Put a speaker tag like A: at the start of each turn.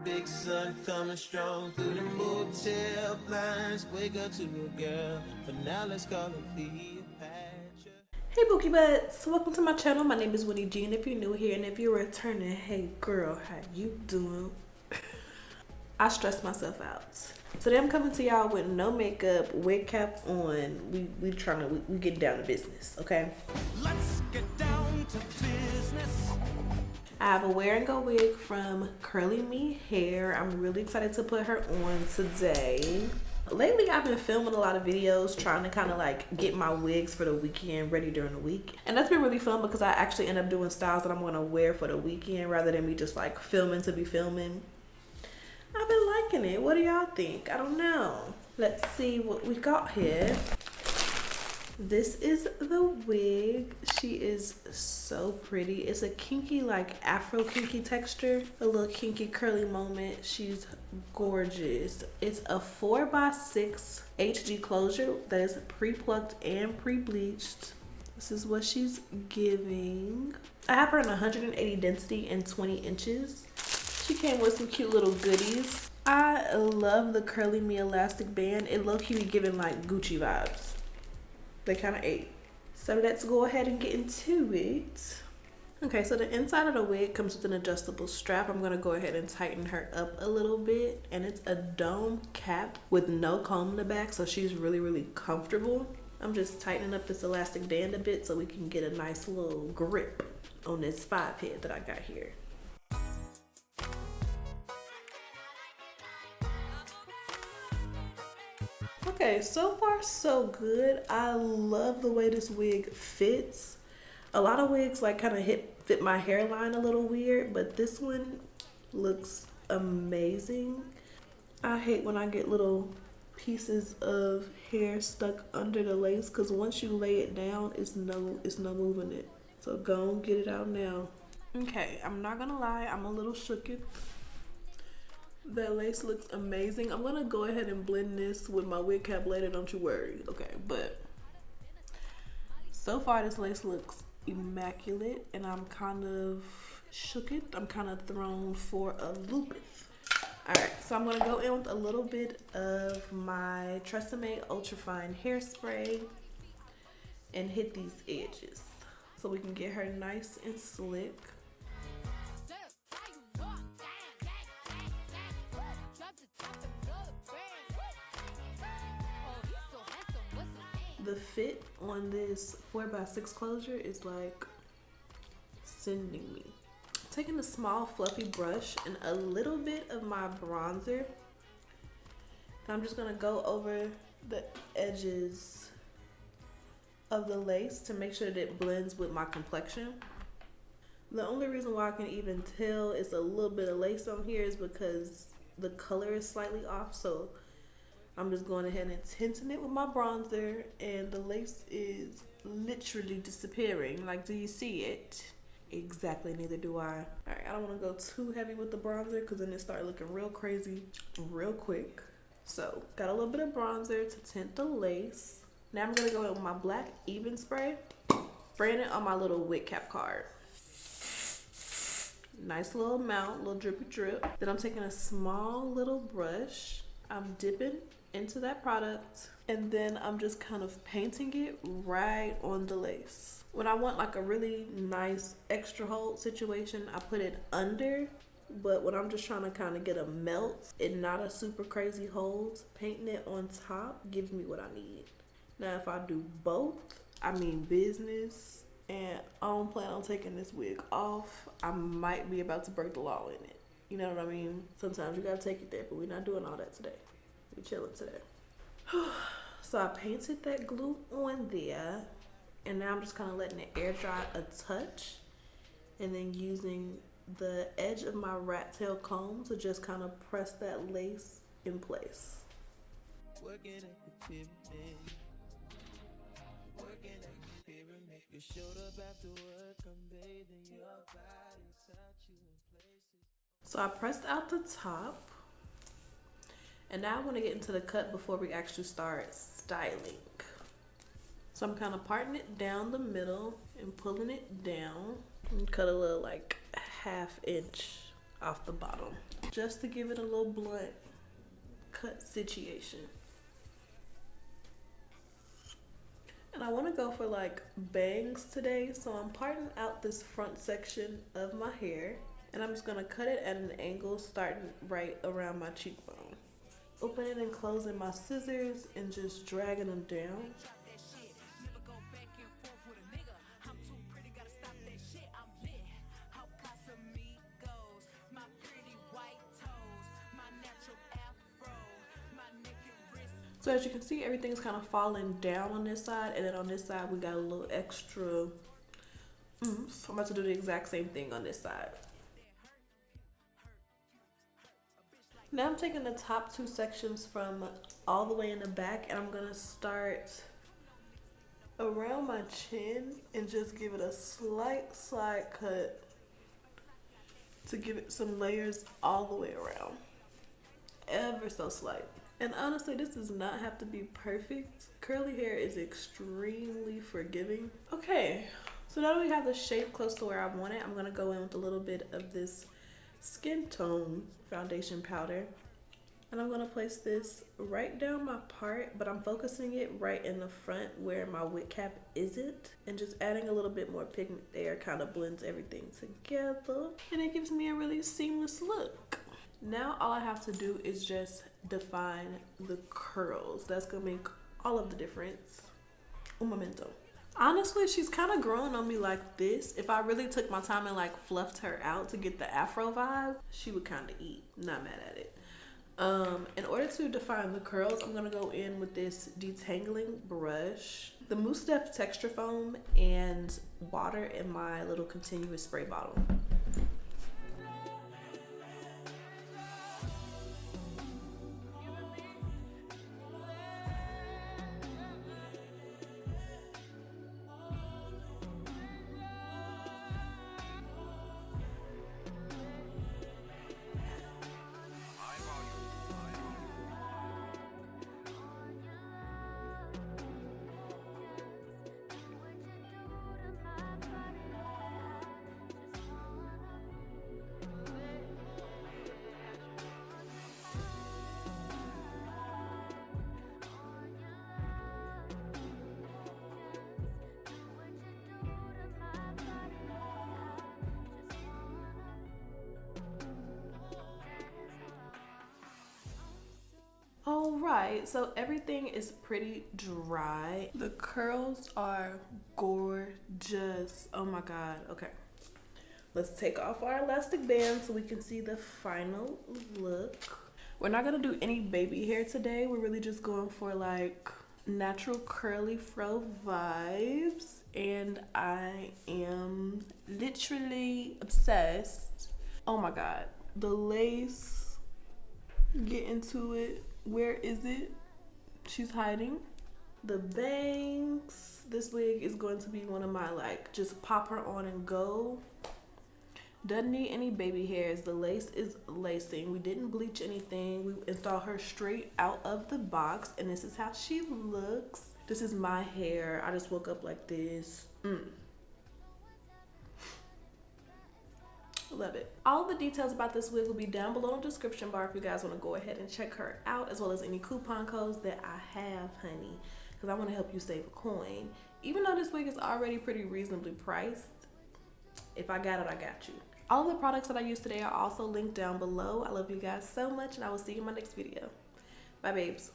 A: Big sun coming strong through the motel blinds. Wake up to a girl, but now let's call it Cleopatra.
B: Hey Bookie Butts, welcome to my channel. My name is Wynne, and if you're new here and if you're returning, hey girl, how you doing? I stressed myself out. Today I'm coming to y'all with no makeup, wig cap on. We get down to business, okay?
A: Let's get down to business.
B: I have a wear and go wig from CurlyMe hair. I'm really excited to put her on today. Lately, I've been filming a lot of videos trying to kind of like get my wigs for the weekend ready during the week. And that's been really fun because I actually end up doing styles that I'm going to wear for the weekend rather than me just like filming to be filming. I've been liking it. What do y'all think? I don't know. Let's see what we got here. This is the wig. She is so pretty. It's a kinky, like Afro kinky texture. A little kinky curly moment. She's gorgeous. It's a 4x6 HG closure that is pre-plucked and pre-bleached. This is what she's giving. I have her in 180 density and 20 inches. She came with some cute little goodies. I love the CurlyMe elastic band. It low-key be giving like Gucci vibes. They kind of ate. So let's go ahead and get into it. Okay, so the inside of the wig comes with an adjustable strap. I'm gonna go ahead and tighten her up a little bit. And it's a dome cap with no comb in the back, so she's really, really comfortable. I'm just tightening up this elastic band a bit so we can get a nice little grip on this 5-head that I got here. Okay, so far so good. I love the way this wig fits. A lot of wigs like kind of fit my hairline a little weird, but this one looks amazing. I hate when I get little pieces of hair stuck under the lace because once you lay it down, it's no moving it. So go and get it out now. Okay, I'm not gonna lie, I'm a little shooketh. That lace looks amazing. I'm gonna go ahead and blend this with my wig cap later, don't you worry. Okay, but so far this lace looks immaculate and I'm kind of shooketh. I'm kind of thrown for a loop. Alright, so I'm gonna go in with a little bit of my TRESemmé Ultra Fine hairspray and hit these edges so we can get her nice and slick. The fit on this 4x6 closure is like sending me. Taking a small fluffy brush and a little bit of my bronzer. And I'm just gonna go over the edges of the lace to make sure that it blends with my complexion. The only reason why I can even tell it's a little bit of lace on here is because the color is slightly off, so I'm just going ahead and tinting it with my bronzer and the lace is literally disappearing. Like, do you see it? Exactly, neither do I. Alright, I don't want to go too heavy with the bronzer because then it started looking real crazy real quick. So, got a little bit of bronzer to tint the lace. Now I'm going to go in with my black even spray, spraying it on my little wig cap card. Nice little amount, little drippy drip. Then I'm taking a small little brush. I'm dipping into that product and then I'm just kind of painting it right on the lace. When I want like a really nice extra hold situation, I put it under, but when I'm just trying to kind of get a melt and not a super crazy hold, painting it on top gives me what I need. Now if I do both, I mean business, and I don't plan on taking this wig off, I might be about to break the law in it. You know what I mean? Sometimes you gotta take it there, but we're not doing all that today. We chilling today. So I painted that glue on there and now I'm just kind of letting it air dry a touch and then using the edge of my rat tail comb to just kind of press that lace in place.
A: Working at the pyramid. Working at the pyramid. You showed up after work, I'm bathing your body, touch you in places.
B: So I pressed out the top. And now I want to get into the cut before we actually start styling. So I'm kind of parting it down the middle and pulling it down and cut a little like 1/2 inch off the bottom. just to give it a little blunt cut situation. And I want to go for like bangs today, so I'm parting out this front section of my hair, and I'm just going to cut it at an angle starting right around my cheekbone. Opening and closing my scissors and just dragging them down. So as you can see, everything's kind of falling down on this side, and then on this side we got a little extra oomph. I'm about to do the exact same thing on this side. Now I'm taking the top two sections from all the way in the back, and I'm gonna start around my chin and just give it a slight side cut to give it some layers all the way around, ever so slight. And honestly, this does not have to be perfect. Curly hair is extremely forgiving. Okay, so now that we have the shape close to where I want it, I'm gonna go in with a little bit of this skin tone foundation powder. And I'm gonna place this right down my part, but I'm focusing it right in the front where my wig cap isn't. And just adding a little bit more pigment there kind of blends everything together. And it gives me a really seamless look. Now all I have to do is just define the curls. That's gonna make all of the difference. Un momento. Honestly, she's kind of growing on me like this. If I really took my time and like fluffed her out to get the Afro vibe, she would kind of eat. Not mad at it. In order to define the curls, I'm gonna go in with this detangling brush, the Mousse Def Texture Foam, and water in my little continuous spray bottle. All right, so everything is pretty dry. The curls are gorgeous. Oh my God. Okay, let's take off our elastic band so we can see the final look. We're not gonna do any baby hair today. We're really just going for like natural curly fro vibes, and I am literally obsessed. Oh my God, the lace, get into it. Where is it? She's hiding. The bangs. This wig is going to be one of my like just pop her on and go. Doesn't need any baby hairs. The lace is lacing. We didn't bleach anything. We installed her straight out of the box, and this is how she looks. This is my hair. I just woke up like this. Love it. All the details about this wig will be down below in the description bar if you guys want to go ahead and check her out, as well as any coupon codes that I have, honey, because I want to help you save a coin. Even though this wig is already pretty reasonably priced, if I got it, I got you. All the products that I used today are also linked down below. I love you guys so much, and I will see you in my next video. Bye, babes.